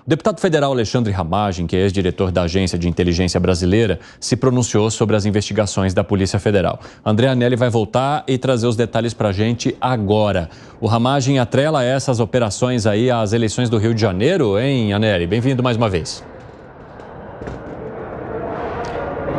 O deputado federal Alexandre Ramagem, que é ex-diretor da Agência de Inteligência Brasileira, se pronunciou sobre as investigações da Polícia Federal. André Anelli vai voltar e trazer os detalhes para a gente agora. O Ramagem atrela essas operações aí às eleições do Rio de Janeiro, hein, Anelli? Bem-vindo mais uma vez.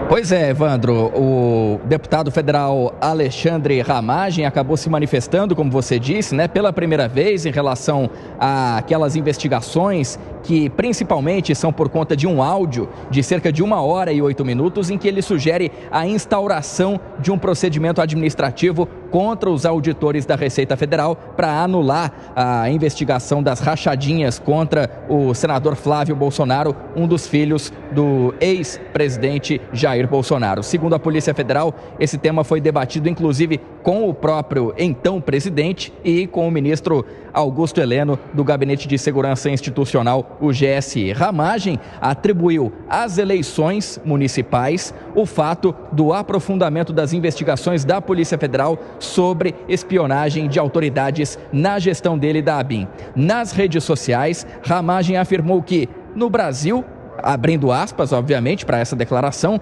Pois é, Evandro, o deputado federal Alexandre Ramagem acabou se manifestando, como você disse, pela primeira vez em relação àquelas investigações que principalmente são por conta de um áudio de cerca de 1 hora e 8 minutos em que ele sugere a instauração de um procedimento administrativo contra os auditores da Receita Federal para anular a investigação das rachadinhas contra o senador Flávio Bolsonaro, um dos filhos do ex-presidente Jair Bolsonaro. Segundo a Polícia Federal, esse tema foi debatido inclusive com o próprio então presidente e com o ministro Augusto Heleno do Gabinete de Segurança Institucional, o GSI. Ramagem atribuiu às eleições municipais o fato do aprofundamento das investigações da Polícia Federal sobre espionagem de autoridades na gestão dele da ABIN. Nas redes sociais, Ramagem afirmou que no Brasil, abrindo aspas, obviamente, para essa declaração,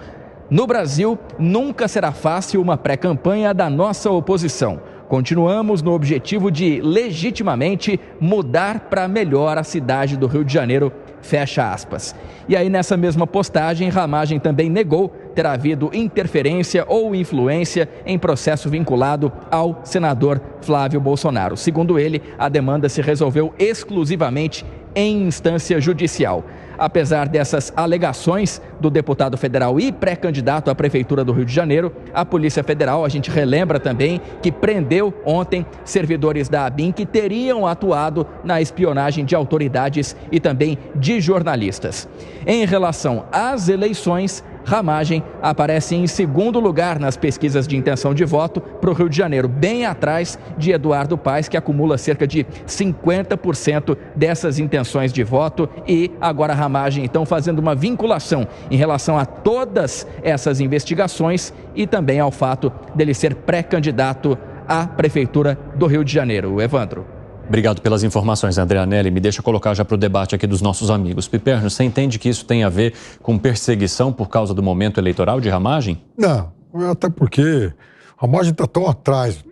no Brasil nunca será fácil uma pré-campanha da nossa oposição. Continuamos no objetivo de legitimamente mudar para melhor a cidade do Rio de Janeiro, fecha aspas. E aí nessa mesma postagem, Ramagem também negou ter havido interferência ou influência em processo vinculado ao senador Flávio Bolsonaro. Segundo ele, a demanda se resolveu exclusivamente em instância judicial. Apesar dessas alegações do deputado federal e pré-candidato à Prefeitura do Rio de Janeiro, a Polícia Federal, a gente relembra também que prendeu ontem servidores da ABIN que teriam atuado na espionagem de autoridades e também de jornalistas. Em relação às eleições, Ramagem aparece em segundo lugar nas pesquisas de intenção de voto para o Rio de Janeiro, bem atrás de Eduardo Paes, que acumula cerca de 50% dessas intenções de voto, e agora Ramagem então fazendo uma vinculação em relação a todas essas investigações e também ao fato dele ser pré-candidato à Prefeitura do Rio de Janeiro. Evandro. Obrigado pelas informações, André Anelli. Me deixa colocar já para o debate aqui dos nossos amigos. Piperno, você entende que isso tem a ver com perseguição por causa do momento eleitoral de Ramagem? Não, até porque Ramagem está tão atrás,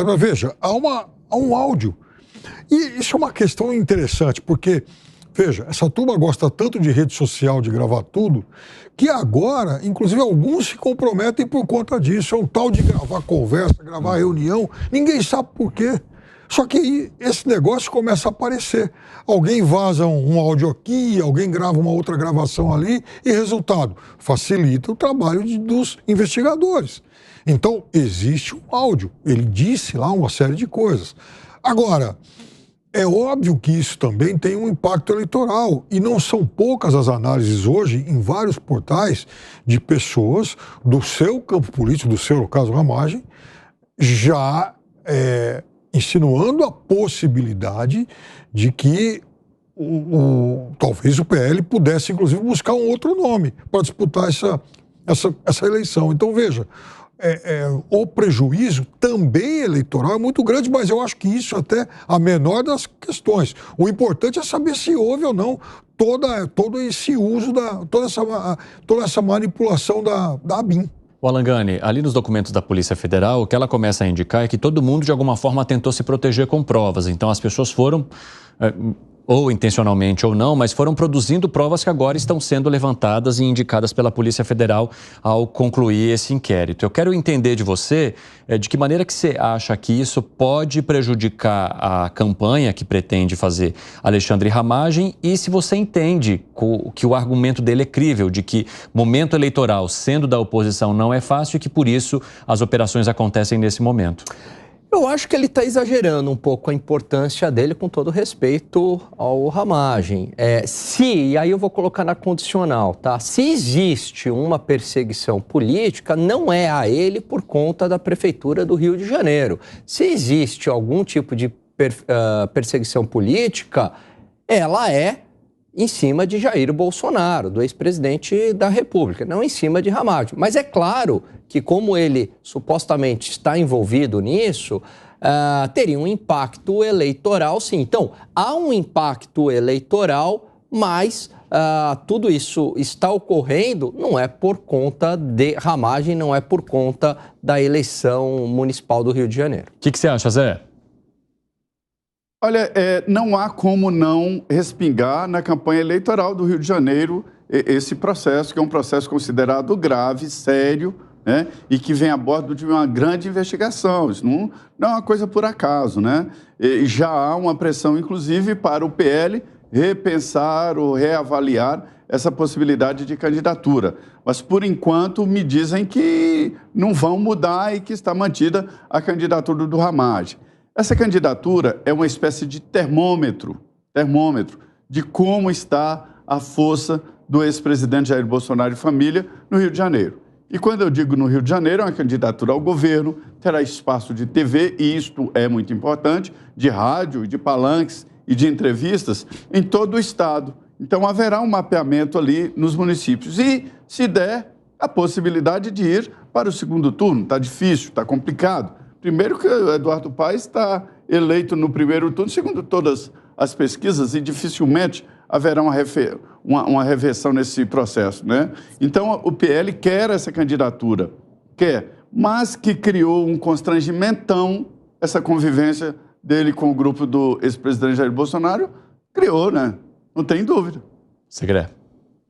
mas veja, há um áudio. E isso é uma questão interessante, porque, veja, essa turma gosta tanto de rede social, de gravar tudo, que agora, inclusive, alguns se comprometem por conta disso. É um tal de gravar conversa, gravar reunião, ninguém sabe por quê. Só que aí esse negócio começa a aparecer. Alguém vaza um áudio aqui, alguém grava uma outra gravação ali e, resultado, facilita o trabalho dos investigadores. Então, existe um áudio. Ele disse lá uma série de coisas. Agora, é óbvio que isso também tem um impacto eleitoral. E não são poucas as análises hoje em vários portais de pessoas do seu campo político, do seu, no caso, Ramagem, já insinuando a possibilidade de que talvez o PL pudesse, inclusive, buscar um outro nome para disputar essa eleição. Então, veja, o prejuízo também eleitoral é muito grande, mas eu acho que isso até a menor das questões. O importante é saber se houve ou não todo esse uso, toda essa manipulação da ABIN. O Alangani, ali nos documentos da Polícia Federal, o que ela começa a indicar é que todo mundo, de alguma forma, tentou se proteger com provas. Então, as pessoas foram, ou intencionalmente ou não, mas foram produzindo provas que agora estão sendo levantadas e indicadas pela Polícia Federal ao concluir esse inquérito. Eu quero entender de você de que maneira que você acha que isso pode prejudicar a campanha que pretende fazer Alexandre Ramagem e se você entende que o argumento dele é crível, de que momento eleitoral, sendo da oposição, não é fácil e que, por isso, as operações acontecem nesse momento. Eu acho que ele está exagerando um pouco a importância dele, com todo respeito ao Ramagem. E aí eu vou colocar na condicional, tá? Se existe uma perseguição política, não é a ele por conta da Prefeitura do Rio de Janeiro. Se existe algum tipo de perseguição política, ela é em cima de Jair Bolsonaro, do ex-presidente da República, não em cima de Ramagem. Mas é claro que, como ele supostamente está envolvido nisso, teria um impacto eleitoral, sim. Então, há um impacto eleitoral mas tudo isso está ocorrendo não é por conta de Ramagem, não é por conta da eleição municipal do Rio de Janeiro. O que você acha, Zé? Olha, não há como não respingar na campanha eleitoral do Rio de Janeiro esse processo, que é um processo considerado grave, sério, né? E que vem a bordo de uma grande investigação. Isso não é uma coisa por acaso, né? E já há uma pressão, inclusive, para o PL repensar ou reavaliar essa possibilidade de candidatura. Mas, por enquanto, me dizem que não vão mudar e que está mantida a candidatura do Ramagem. Essa candidatura é uma espécie de termômetro de como está a força do ex-presidente Jair Bolsonaro e família no Rio de Janeiro. E quando eu digo no Rio de Janeiro, é uma candidatura ao governo, terá espaço de TV, e isto é muito importante, de rádio, de palanques e de entrevistas em todo o estado. Então haverá um mapeamento ali nos municípios. E, se der, a possibilidade de ir para o segundo turno. Está difícil, está complicado. Primeiro que o Eduardo Paes está eleito no primeiro turno, segundo todas as pesquisas, e dificilmente haverá uma reversão nesse processo, né? Então, o PL quer essa candidatura, mas que criou um constrangimentão, essa convivência dele com o grupo do ex-presidente Jair Bolsonaro, criou, né? Não tem dúvida. Segredo.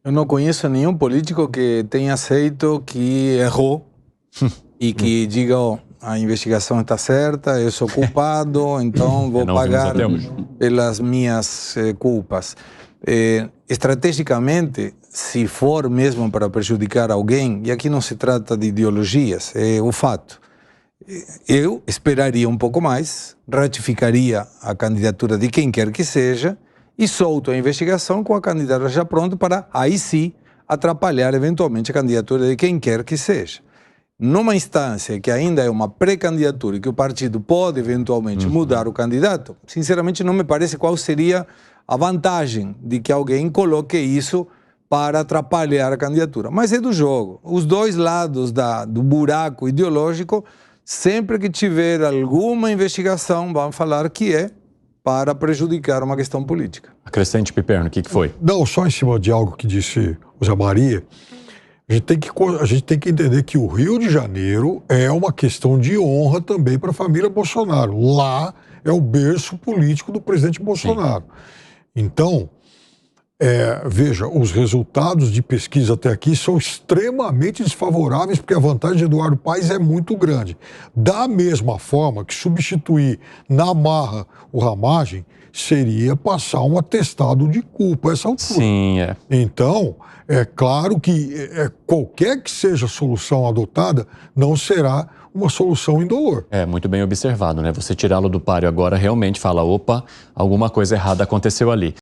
Eu não conheço nenhum político que tenha aceito que errou e que diga, a investigação está certa, eu sou culpado, então vou pagar pelas minhas culpas. Estrategicamente, se for mesmo para prejudicar alguém, e aqui não se trata de ideologias, é o fato, eu esperaria um pouco mais, ratificaria a candidatura de quem quer que seja e solto a investigação com a candidata já pronta para, aí sim, atrapalhar eventualmente a candidatura de quem quer que seja. Numa instância que ainda é uma pré-candidatura e que o partido pode eventualmente mudar o candidato, sinceramente não me parece qual seria a vantagem de que alguém coloque isso para atrapalhar a candidatura. Mas é do jogo. Os dois lados do buraco ideológico, sempre que tiver alguma investigação, vão falar que é para prejudicar uma questão política. Acrescente, Piperno, o que foi? Não, só em cima de algo que disse o Zé Maria, a gente tem que entender que o Rio de Janeiro é uma questão de honra também para a família Bolsonaro. Lá é o berço político do presidente Bolsonaro. Sim. Então, veja, os resultados de pesquisa até aqui são extremamente desfavoráveis, porque a vantagem de Eduardo Paes é muito grande. Da mesma forma que substituir na marra o Ramagem seria passar um atestado de culpa a essa altura. Sim, Então, é claro que qualquer que seja a solução adotada, não será uma solução indolor. Muito bem observado, né? Você tirá-lo do páreo agora realmente fala, opa, alguma coisa errada aconteceu ali.